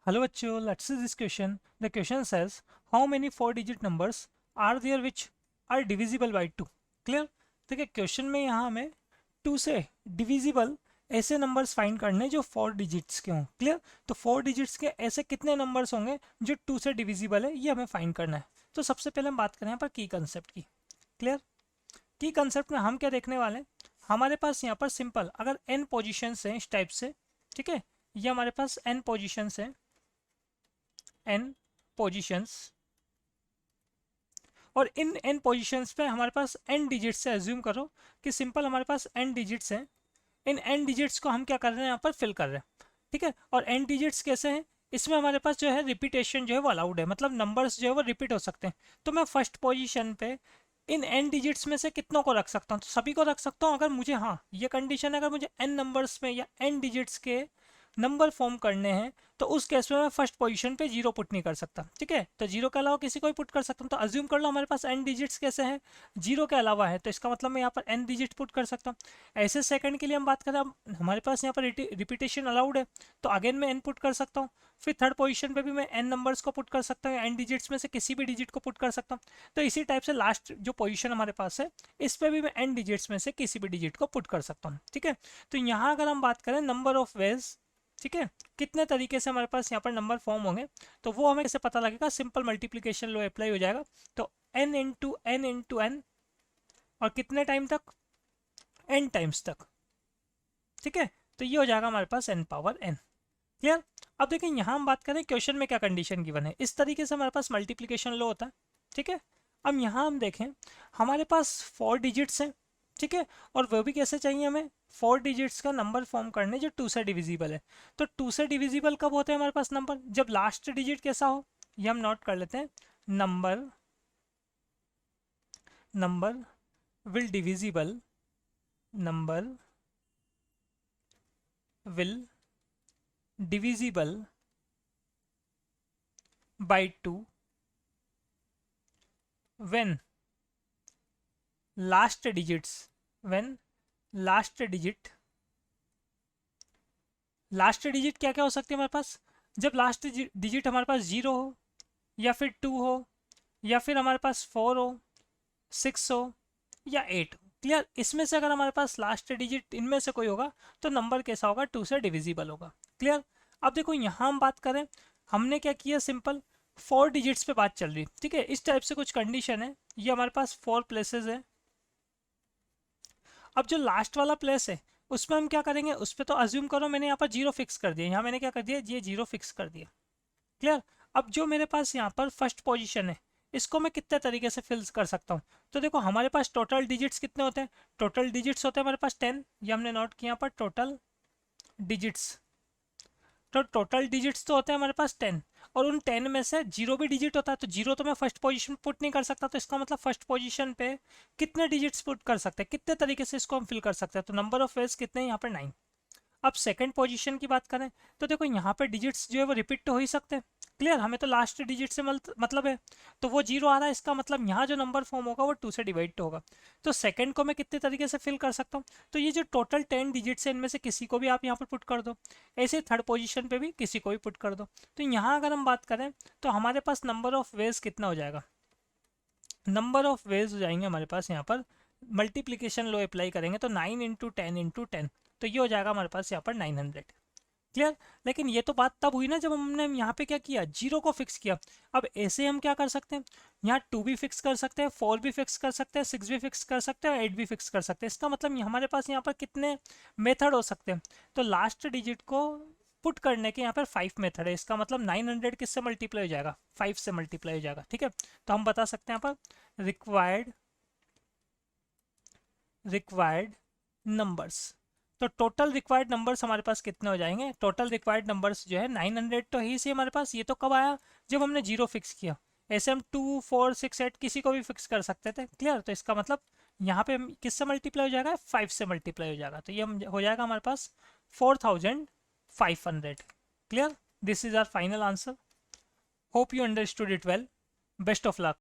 Hello bachcho, let's see this question. The question says, how many 4-digit numbers are there which are divisible by 2? Clear? देखिए question में यहाँ हमें 2 से divisible ऐसे numbers find करने जो 4 डिजिट्स के हों. क्लियर? तो 4 डिजिट्स के ऐसे कितने नंबर्स होंगे जो 2 से डिविजिबल है, ये हमें फाइंड करना है. तो सबसे पहले हम बात करें यहाँ पर की कंसेप्ट की. क्लियर? की कंसेप्ट में हम क्या देखने वाले हैं, हमारे पास यहाँ पर सिंपल अगर n पोजिशंस हैं इस टाइप से, ठीक है, ये हमारे पास n पोजिशंस हैं, n पोजिशंस, और इन n पोजिशंस पे हमारे पास n डिजिट्स से एज्यूम करो कि सिंपल हमारे पास n डिजिट्स हैं. इन n डिजिट्स को हम क्या कर रहे हैं, यहाँ पर फिल कर रहे हैं. ठीक है, और n डिजिट्स कैसे हैं, इसमें हमारे पास जो है रिपीटेशन जो है वो अलाउड है, मतलब नंबर्स जो है वो रिपीट हो सकते हैं. तो मैं फर्स्ट पोजीशन पे इन n डिजिट्स में से कितनों को रख सकता हूँ, तो सभी को रख सकता हूँ. अगर मुझे, हाँ ये कंडीशन है, अगर मुझे n नंबर्स में या n डिजिट्स के नंबर फॉर्म करने हैं तो उस केस में मैं फर्स्ट पोजीशन पे जीरो पुट नहीं कर सकता. ठीक है, तो जीरो के अलावा किसी को भी पुट कर सकता हूँ. तो अज्यूम कर लो हमारे पास n डिजिट्स कैसे हैं, जीरो के अलावा है, तो इसका मतलब मैं यहाँ पर n डिजिट पुट कर सकता हूँ. ऐसे सेकंड के लिए हम बात करें, हमारे पास यहाँ पर रिपीटेशन अलाउड है, तो अगेन मैं n पुट कर सकता हूँ. फिर थर्ड पोजीशन पे भी मैं n नंबर्स को पुट कर सकता हूँ, n डिजिट्स में से किसी भी डिजिट को पुट कर सकता हूँ. तो इसी टाइप से लास्ट जो पोजीशन हमारे पास है, इस पे भी मैं n डिजिट्स में से किसी भी डिजिट को पुट कर सकता हूँ. ठीक है, तो यहाँ अगर हम बात करें नंबर ऑफ वेज, ठीक है, कितने तरीके से हमारे पास यहाँ पर नंबर फॉर्म होंगे, तो वो हमें कैसे पता लगेगा, सिंपल मल्टीप्लिकेशन लो अप्लाई हो जाएगा. तो n into n into n, और कितने टाइम तक, n टाइम्स तक. ठीक है, तो ये हो जाएगा हमारे पास n पावर n. क्लियर? अब देखिए यहाँ हम बात करें क्वेश्चन में क्या कंडीशन गिवन है, इस तरीके से हमारे पास मल्टीप्लिकेशन लो होता है. ठीक है, अब यहाँ हम देखें हमारे पास 4 डिजिट्स हैं. ठीक है, और वो भी कैसे चाहिए हमें, 4 डिजिट्स का नंबर फॉर्म करने जो 2 से डिविजिबल है. तो 2 से डिविजिबल कब होते हैं हमारे पास नंबर, जब लास्ट डिजिट कैसा हो, ये हम नोट कर लेते हैं. Number number will divisible, number will divisible by 2 when last digits, when last digit, last digit क्या क्या हो सकती है हमारे पास, जब लास्ट डिजिट हमारे पास 0 हो, या फिर 2 हो, या फिर हमारे पास 4 हो, 6 हो, या 8 हो. क्लियर? इसमें से अगर हमारे पास लास्ट डिजिट इनमें से कोई होगा तो नंबर कैसा होगा, 2 से डिविजिबल होगा. क्लियर? अब देखो यहाँ हम बात करें, हमने क्या किया, सिंपल 4 डिजिट्स पे बात चल रही. ठीक है, इस टाइप से कुछ कंडीशन है, ये हमारे पास 4 प्लेसेस है. अब जो लास्ट वाला प्लेस है उसमें हम क्या करेंगे, उस पर तो अज्यूम करो मैंने यहाँ पर 0 फिक्स कर दिया, यहाँ मैंने क्या कर दिया, ये 0 फिक्स कर दिया. क्लियर? अब जो मेरे पास यहाँ पर फर्स्ट पोजीशन है, इसको मैं कितने तरीके से फिल कर सकता हूँ. तो देखो हमारे पास टोटल डिजिट्स कितने होते हैं, टोटल डिजिट्स होते हैं हमारे पास 10, ये हमने नोट किया यहाँ पर टोटल डिजिट्स. तो टोटल डिजिट्स तो होते हैं हमारे पास 10, और उन 10 में से जीरो भी डिजिट होता है, तो जीरो तो मैं फर्स्ट पोजीशन पुट नहीं कर सकता. तो इसका मतलब फर्स्ट पोजीशन पे कितने डिजिट्स पुट कर सकते हैं, कितने तरीके से इसको हम फिल कर सकते हैं. तो नंबर ऑफ वेज कितने हैं यहाँ पर 9. अब सेकंड पोजीशन की बात करें तो देखो यहाँ पे डिजिट्स जो है वो रिपीट तो हो ही सकते हैं. क्लियर? हमें तो लास्ट डिजिट से मतलब है, तो वो 0 आ रहा है, इसका मतलब यहाँ जो नंबर फॉर्म होगा वो 2 से डिवाइड होगा. तो सेकंड को मैं कितने तरीके से फिल कर सकता हूँ, तो ये जो टोटल 10 डिजिट्स है इनमें से किसी को भी आप यहाँ पर पुट कर दो. ऐसे थर्ड पोजिशन पे भी किसी को भी पुट कर दो. तो यहाँ अगर हम बात करें तो हमारे पास नंबर ऑफ वेज कितना हो जाएगा, नंबर ऑफ वेज हो जाएंगे हमारे पास यहाँ पर, मल्टीप्लीकेशन लो अप्लाई करेंगे तो 9 इंटू 10 इंटू 10, तो ये हो जाएगा हमारे पास यहाँ पर 900. क्लियर? लेकिन ये तो बात तब हुई ना जब हमने यहाँ पे क्या किया, 0 को फिक्स किया. अब ऐसे हम क्या कर सकते हैं, यहाँ 2 भी फिक्स कर सकते हैं, 4 भी फिक्स कर सकते हैं, 6 भी फिक्स कर सकते हैं, 8 भी फिक्स कर सकते हैं. इसका मतलब हमारे पास यहाँ पर कितने मेथड हो सकते हैं, तो लास्ट डिजिट को पुट करने के यहाँ पर 5 मेथड है. इसका मतलब 900 किससे मल्टीप्लाई हो जाएगा, 5 से मल्टीप्लाई हो जाएगा. ठीक है, तो हम बता सकते हैं यहाँ पर रिक्वायर्ड नंबर्स. तो टोटल रिक्वायर्ड नंबर्स हमारे पास कितने हो जाएंगे, टोटल रिक्वायर्ड नंबर्स जो है 900 तो ही से हमारे पास. ये तो कब आया, जब हमने 0 फिक्स किया. ऐसे हम 2 4 6 8 किसी को भी फिक्स कर सकते थे. क्लियर? तो इसका मतलब यहाँ पे किससे मल्टीप्लाई हो जाएगा, 5 से मल्टीप्लाई हो जाएगा. तो ये हो जाएगा हमारे पास 4500. Clear? This is our final answer. Hope you understood it well. Best of luck.